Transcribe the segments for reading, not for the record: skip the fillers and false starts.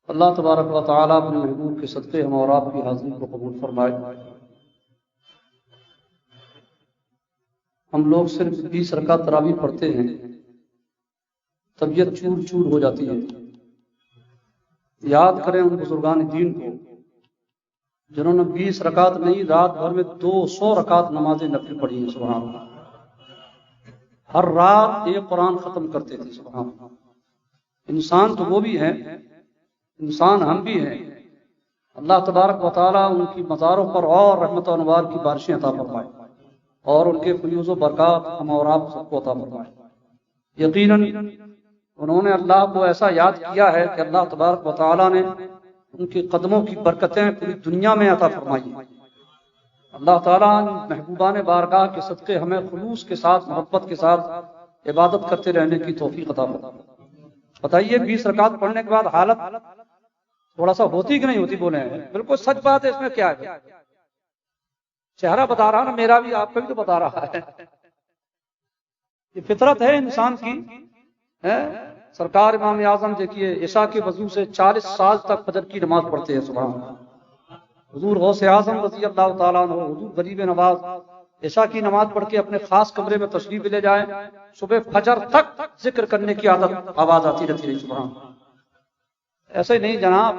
اللہ تبارک و تعالیٰ اپنے محبوب کے صدقے ہم اور آپ کی حاضری کو قبول فرمائے۔ ہم لوگ صرف 20 رکعت تراویح پڑھتے ہیں، طبیعت چور چور ہو جاتی ہے۔ یاد کریں ان بزرگان دین کو جنہوں نے 20 رکعت نہیں، رات بھر میں 200 رکعت نماز نفل پڑھی ہیں۔ سبحان اللہ، ہر رات ایک قرآن ختم کرتے تھے۔ سبحان اللہ، انسان تو وہ بھی ہیں، انسان ہم بھی ہیں۔ اللہ تبارک و تعالیٰ ان کی مزاروں پر اور رحمت و انوار کی بارشیں عطا فرمائے اور ان کے فیوز و برکات ہم اور آپ سب کو عطا فرمائے۔ یقیناً انہوں نے اللہ کو ایسا یاد کیا ہے کہ اللہ تبارک و تعالیٰ نے ان کے قدموں کی برکتیں پوری دنیا میں عطا فرمائی ہیں۔ اللہ تعالیٰ محبوبان بارگاہ کے صدقے ہمیں خلوص کے ساتھ، محبت کے ساتھ عبادت کرتے رہنے کی توفیق عطا فرمائے۔ بتائیے 20 رکعت پڑھنے کے بعد حالت تھوڑا سا ہوتی کہ نہیں ہوتی؟ بولے ہیں بالکل سچ بات ہے، اس میں کیا ہے؟ چہرہ بتا رہا نا، میرا بھی آپ کا بھی تو بتا رہا ہے، یہ فطرت ہے انسان کی۔ سرکار امام اعظم دیکھیے عشاء کے وضو سے 40 سال تک فجر کی نماز پڑھتے ہیں۔ سبحان اللہ، حضور غوث اعظم رضی اللہ تعالیٰ عنہ، حضور غریب نواز عشاء کی نماز پڑھ کے اپنے خاص کمرے میں تشریف لے جائیں، صبح فجر تک ذکر کرنے کی عادت، آواز آتی رہتی ہے۔ سبحان اللہ، ایسے نہیں جناب،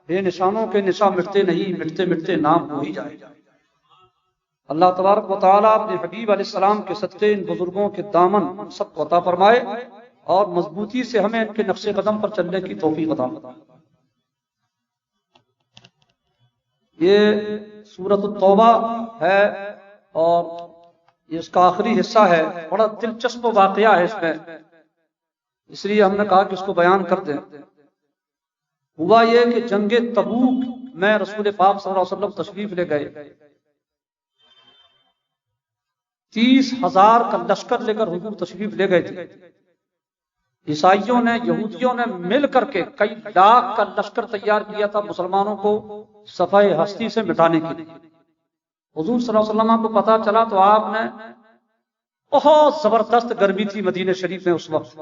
بے نشانوں کے نشان مٹتے نہیں، مٹتے مٹتے نام ہو ہی جائے۔ اللہ تبارک و تعالیٰ اپنے حبیب علیہ السلام کے صدقے ان بزرگوں کے دامن سب کو عطا فرمائے اور مضبوطی سے ہمیں ان کے نقش قدم پر چلنے کی توفیق عطا فرمائے۔ یہ سورۃ التوبہ ہے اور یہ اس کا آخری حصہ ہے۔ بڑا دلچسپ واقعہ ہے اس میں، اس لیے ہم نے کہا کہ اس کو بیان کر دیں۔ ہوا یہ کہ جنگ تبوک میں رسول پاک صلی اللہ علیہ وسلم تشریف لے گئے، 30,000 کا لشکر لے کر حضور تشریف لے گئے تھے۔ عیسائیوں نے، یہودیوں نے مل کر کے کئی لاکھ کا لشکر تیار کیا تھا مسلمانوں کو صفحہ ہستی سے مٹانے کے لیے۔ حضور صلی اللہ علیہ وسلم کو پتا چلا تو آپ نے، بہت زبردست گرمی تھی مدینہ شریف میں اس وقت،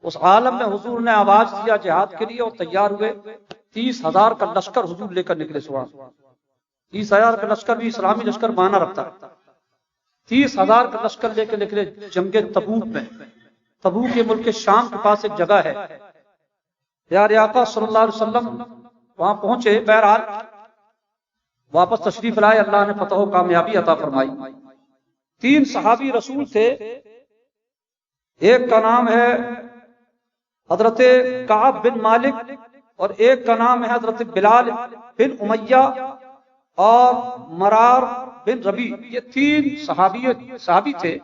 اس عالم میں حضور نے آواز دیا جہاد کے لیے اور تیار ہوئے۔ 30,000 کا لشکر حضور لے کر نکلے۔ سبحان اللہ، 30,000 کا لشکر بھی اسلامی لشکر مانا رکھتا ہے۔ 30,000 کا لشکر لے کے نکلے جنگ تبوک میں۔ تبوک کے ملک شام کے پاس ایک جگہ ہے، پیارے آقا صلی اللہ علیہ وسلم وہاں پہنچے، بہرحال واپس تشریف لائے، اللہ نے فتح و کامیابی عطا فرمائی۔ 3 صحابی رسول تھے، ایک کا نام ہے حضرت کعب بن مالک اور ایک کا نام ہے حضرت بلال بن امیہ اور مرار بن ربی۔ یہ 3 صحابی تھے۔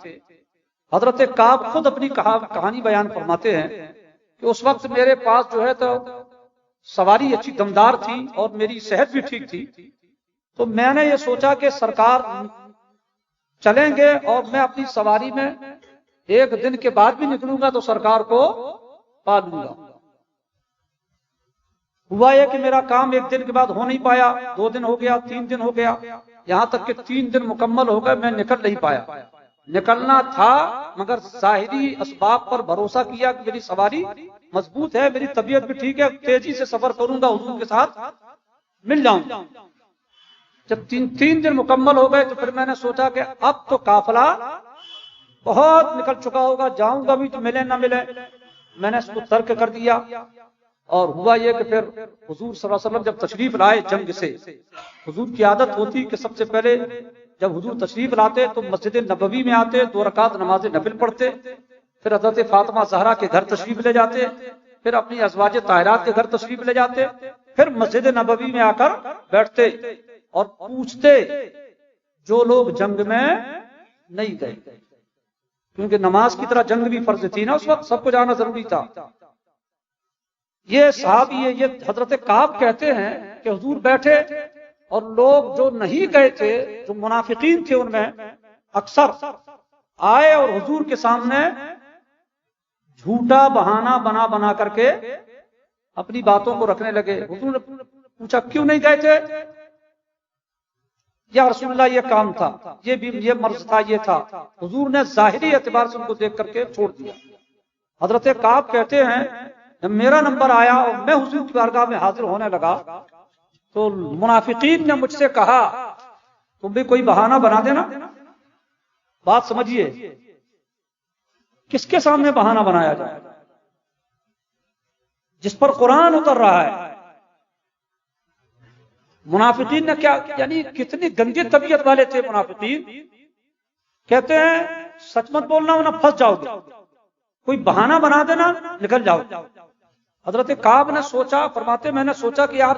حضرت کعب خود اپنی کہانی بیان فرماتے ہیں کہ اس وقت میرے پاس جو ہے تو سواری اچھی دمدار تھی اور میری صحت بھی ٹھیک تھی، تو میں نے یہ سوچا کہ سرکار چلیں گے اور میں اپنی سواری میں 1 دن کے بعد بھی نکلوں گا تو سرکار کو پا لوں گا۔ ہوا یہ کہ میرا کام 1 دن کے بعد ہو نہیں پایا، 2 دن ہو گیا، 3 دن ہو گیا، یہاں تک کہ 3 دن مکمل ہو گئے، میں نکل نہیں پایا۔ نکلنا تھا مگر ظاہری اسباب پر بھروسہ کیا کہ میری سواری مضبوط ہے، میری طبیعت بھی ٹھیک ہے، تیزی سے سفر کروں گا، حضور کے ساتھ مل جاؤں گا۔ جب 3 دن مکمل ہو گئے تو پھر میں نے سوچا کہ اب تو قافلہ بہت نکل چکا ہوگا، جاؤں گا بھی تو ملے نہ ملے، میں نے اس کو ترک کر دیا۔ اور ہوا یہ کہ پھر حضور صلی اللہ علیہ وسلم جب تشریف لائے جنگ سے، حضور کی عادت ہوتی کہ سب سے پہلے جب حضور تشریف لاتے تو مسجد نبوی میں آتے، 2 رکعت نماز نفل پڑھتے، پھر حضرت فاطمہ زہرا کے گھر تشریف لے جاتے، پھر اپنی ازواج طاہرات کے گھر تشریف لے جاتے، پھر مسجد نبوی میں آ کر بیٹھتے اور پوچھتے جو لوگ جنگ میں نہیں گئے، کیونکہ نماز کی طرح جنگ بھی فرض تھی نا، اس وقت سب کو جانا ضروری تھا۔ یہ صحابی، یہ حضرت کعب کہتے ہیں کہ حضور بیٹھے اور لوگ جو نہیں گئے تھے، جو منافقین تھے، ان میں اکثر آئے اور حضور کے سامنے جھوٹا بہانہ بنا بنا کر کے اپنی باتوں کو رکھنے لگے۔ حضور نے پوچھا کیوں نہیں گئے تھے؟ یا رسول اللہ یہ کام تھا، یہ مرض تھا، یہ تھا۔ حضور نے ظاہری اعتبار سے ان کو دیکھ کر کے چھوڑ دیا۔ حضرت کعب کہتے ہیں جب میرا نمبر آیا اور میں حضور کی بارگاہ میں حاضر ہونے لگا تو منافقین نے مجھ سے کہا تم بھی کوئی بہانہ بنا دینا. بات سمجھیے، کس کے سامنے بہانہ بنایا جائے جس پر قرآن اتر رہا ہے؟ منافقین نے کیا، یعنی کتنی گندی طبیعت والے تھے منافقین. کہتے ہیں سچ مت بولنا ورنہ پھنس جاؤ گے، کوئی بہانہ بنا دینا نکل جاؤ. حضرت کعب نے سوچا، فرماتے میں نے سوچا کہ یار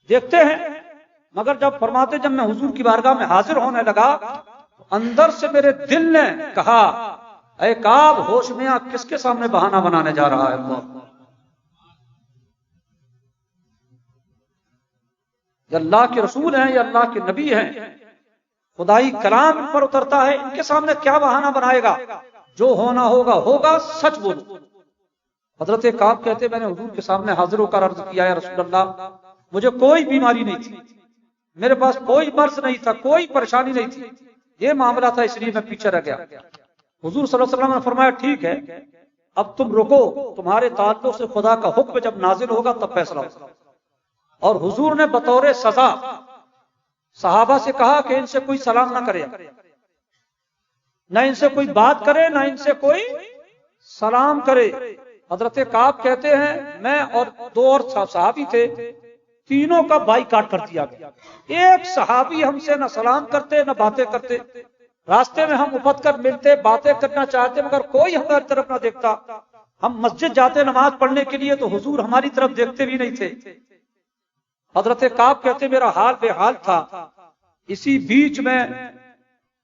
دیکھتے ہیں، مگر جب فرماتے جب میں حضور کی بارگاہ میں حاضر ہونے لگا اندر سے میرے دل نے کہا اے کعب ہوش میں آ، کس کے سامنے بہانہ بنانے جا رہا ہے؟ اللہ، یہ اللہ کے رسول ہیں، یہ اللہ کے نبی ہیں، خدائی کلام ان پر اترتا ہے، ان کے سامنے کیا بہانہ بنائے گا؟ جو ہونا ہوگا ہوگا، سچ بولو. حضرت کعب کہتے میں نے حضور کے سامنے حاضر ہو کر عرض کیا یا رسول اللہ مجھے کوئی بیماری نہیں تھی، میرے پاس کوئی مرض نہیں تھا، کوئی پریشانی نہیں تھی، یہ معاملہ تھا اس لیے میں پیچھے رہ گیا. حضور صلی اللہ علیہ وسلم نے فرمایا ٹھیک ہے اب تم رکو، تمہارے تعلق سے خدا کا حکم جب نازل ہوگا تب فیصلہ ہوگا. اور حضور نے بطور سزا صحابہ سے کہا کہ ان سے کوئی سلام نہ کرے، نہ ان سے کوئی بات کرے، نہ ان سے کوئی سلام کرے. حضرت کعب کہتے ہیں میں اور دو اور صحابی تھے، تینوں کا بائیکاٹ کر دیا گیا. ایک صحابی ہم سے نہ سلام کرتے نہ باتیں کرتے، راستے میں ہم افت کر ملتے، باتیں کرنا چاہتے مگر کوئی ہماری طرف نہ دیکھتا. ہم مسجد جاتے نماز پڑھنے کے لیے تو حضور ہماری طرف دیکھتے بھی نہیں تھے. حضرت کعب کہتے میرا حال بے حال تھا. اسی بیچ میں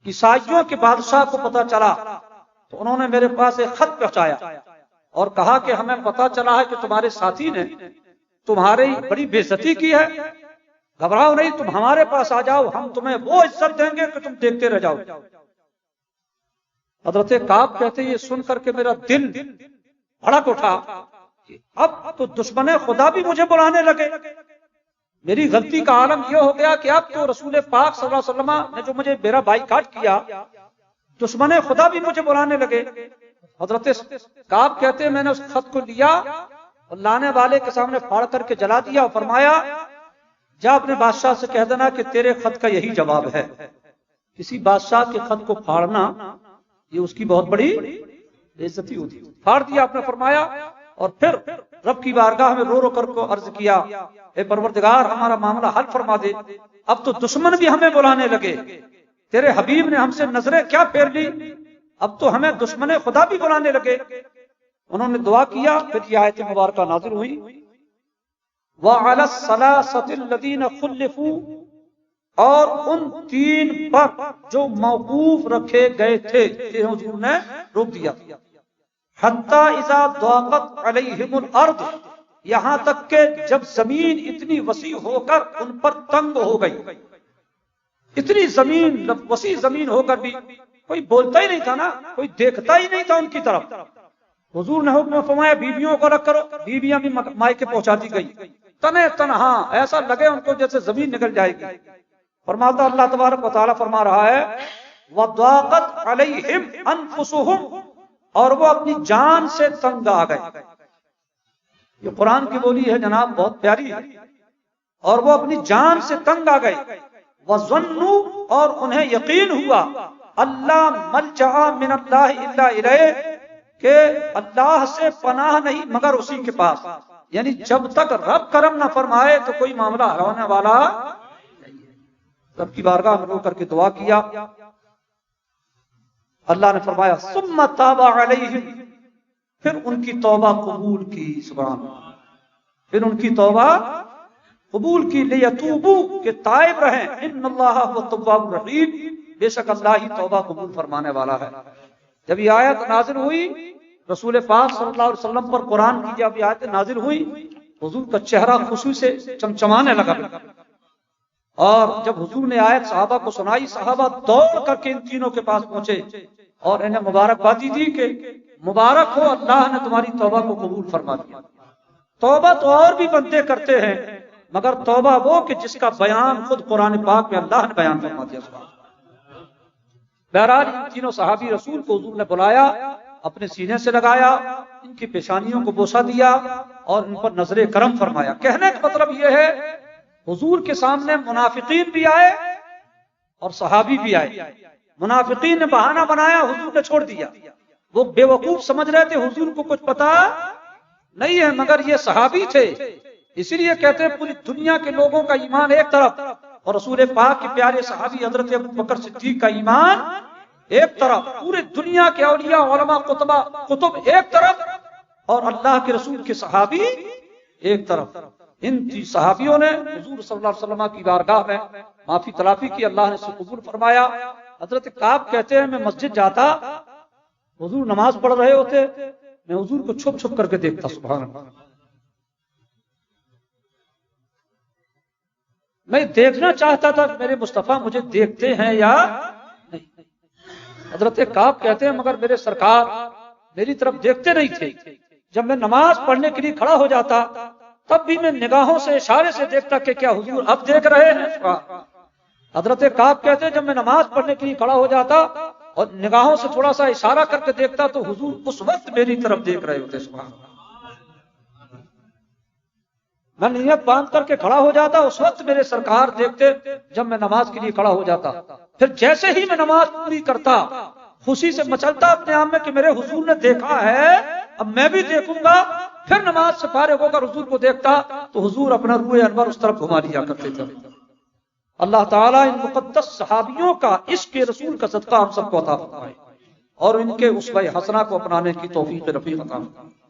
عیسائیوں کے بادشاہ کو پتا چلا تو انہوں نے میرے پاس ایک خط پہنچایا اور کہا کہ ہمیں پتا چلا ہے کہ تمہارے ساتھی نے تمہاری بڑی بے عزتی کی ہے، گھبراؤ نہیں، تم ہمارے پاس آ جاؤ، ہم تمہیں وہ عزت دیں گے کہ تم دیکھتے رہ جاؤ. حضرت کعب کہتے یہ سن کر کے میرا دل بھڑک اٹھا، اب تو دشمن خدا بھی مجھے بلانے لگے. میری غلطی کا عالم یہ ہو گیا کہ اب تو رسول پاک صلی اللہ علیہ وسلم نے جو مجھے میرا بائیکاٹ کیا، دشمن خدا بھی مجھے بلانے لگے. حضرت کعب کہتے ہیں میں نے اس خط کو لیا اور لانے والے کے سامنے پھاڑ کر کے جلا دیا اور فرمایا جا اپنے بادشاہ سے کہہ دینا کہ تیرے خط کا یہی جواب ہے. کسی بادشاہ کے خط کو پھاڑنا یہ اس کی بہت بڑی عزتی ہوتی. پھاڑ دیا آپ نے فرمایا، اور پھر رب کی بارگاہ میں رو رو کر کو عرض کیا اے پروردگار ہمارا معاملہ حل فرما دے، اب تو دشمن بھی ہمیں بلانے لگے، تیرے حبیب نے ہم سے نظریں کیا پھیر لی، اب تو ہمیں دشمن خدا بھی بلانے لگے. انہوں نے دعا کیا، پھر یہ آیت مبارکہ نازل ہوئی وَعَلَى الثَّلَاثَةِ الَّذِينَ خُلِّفُوا، اور ان تین پر جو موقوف رکھے گئے تھے کہ حضور نے روک دیا. حتی اذا ضاقت علیہم الارض، یہاں تک کہ جب زمین اتنی وسیع ہو کر ان پر تنگ ہو گئی. اتنی زمین وسیع زمین ہو کر بھی کوئی بولتا ہی نہیں تھا نا، کوئی دیکھتا ہی نہیں تھا ان کی طرف. حضور نے حکم فرمایا بیویوں کو رکھ کرو، بیویاں بھی مائکے پہنچا دی گئی، تنہ تنہا، ایسا لگے ان کو جیسے زمین نکل جائے گی. فرماتا اللہ تبارک و تعالیٰ فرما رہا ہے وَضَاقَتْ عَلَيْهِمْ أَنفُسُهُمْ، اور وہ اپنی جان سے تنگ آ گئے. یہ قرآن کی بولی ہے جناب، بہت پیاری ہے. اور وہ اپنی جان سے تنگ آ گئے. وَظَنُّوا، اور انہیں یقین ہوا اللہ ملجأ من اللہ الا الیہ، کہ اللہ سے پناہ نہیں مگر اسی کے پاس. یعنی جب تک رب کرم نہ فرمائے تو کوئی معاملہ ہونے والا نہیں ہے. رب کی بارگاہ میں رو کر کے دعا کیا، اللہ نے فرمایا ثم تاب علیہم، پھر ان کی توبہ قبول کی. سبحان اللہ، پھر ان کی توبہ قبول کی. لیتوبوا، کہ تائب رہیں، ان اللہ هو التواب الرحیم، بے شک اللہ ہی توبہ قبول فرمانے والا ہے. جب یہ آیت نازل ہوئی رسول پاک صلی اللہ علیہ وسلم پر قرآن کی جب یہ آیت نازل ہوئی حضور کا چہرہ خوشی سے چمچمانے لگا. اور جب حضور نے آیت صحابہ کو سنائی، صحابہ دوڑ کر کے ان تینوں کے پاس پہنچے اور انہیں مبارکبادی دی کہ مبارک ہو، اللہ نے تمہاری توبہ کو قبول فرما دیا. توبہ تو اور بھی بندے کرتے ہیں مگر توبہ وہ کہ جس کا بیان خود قرآن پاک میں اللہ نے بیان فرما دیا. بہرحال ان تینوں صحابی رسول کو حضور نے بلایا اپنے سینے سے لگایا، ان کی پیشانیوں کو بوسہ دیا اور ان پر نظر کرم فرمایا۔ کہنے کا مطلب یہ ہے حضور کے سامنے منافقین بھی آئے اور صحابی بھی آئے۔ منافقین نے بہانہ بنایا، حضور نے چھوڑ دیا۔ وہ بے وقوف سمجھ رہے تھے حضور کو کچھ پتا نہیں ہے، مگر یہ صحابی تھے، اسی لیے کہتے ہیں پوری دنیا کے لوگوں کا ایمان ایک طرف اور رسول پاک کے پیارے صحابی حضرت ابوبکر صدیق کا ایمان ایک طرف، پورے دنیا کے اولیاء علماء کتب ایک طرف اور اللہ کے رسول کے صحابی ایک طرف۔ ان صحابیوں نے حضور صلی اللہ علیہ وسلم کی بارگاہ میں معافی تلافی کی، اللہ نے اسے قبول فرمایا۔ حضرت کعب کہتے ہیں میں مسجد جاتا، حضور نماز پڑھ رہے ہوتے، میں حضور کو چھپ چھپ کر کے دیکھتا، سبحان اللہ۔ میں دیکھنا چاہتا تھا کہ میرے مصطفیٰ مجھے دیکھتے ہیں یا نہیں۔ حضرت کعب کہتے ہیں مگر میرے سرکار میری طرف دیکھتے نہیں تھے۔ جب میں نماز پڑھنے کے لیے کھڑا ہو جاتا تب بھی میں نگاہوں سے اشارے سے دیکھتا کہ کیا حضور اب دیکھ رہے ہیں۔ حضرت کعب کہتے ہیں جب میں نماز پڑھنے کے لیے کھڑا ہو جاتا اور نگاہوں سے تھوڑا سا اشارہ کر کے دیکھتا تو حضور اس وقت میری طرف دیکھ رہے ہوتے، سبحان اللہ۔ میں نیت باندھ کر کے کھڑا ہو جاتا، اس وقت میرے سرکار دیکھتے جب میں نماز کے لیے کھڑا ہو جاتا۔ پھر جیسے ہی میں نماز پوری کرتا خوشی سے مچلتا اپنے آپ میں کہ میرے حضور نے دیکھا ہے، اب میں بھی دیکھوں گا۔ پھر نماز سے فارغ ہو کر حضور کو دیکھتا تو حضور اپنا روح انور اس طرف گھما لیا کرتے تھے۔ اللہ تعالیٰ ان مقدس صحابیوں کا عشق رسول کا صدقہ ہم سب کو عطا فرمائے اور ان کے اسوہ حسنہ کو اپنانے کی توفیق رفیق عطا فرمائے۔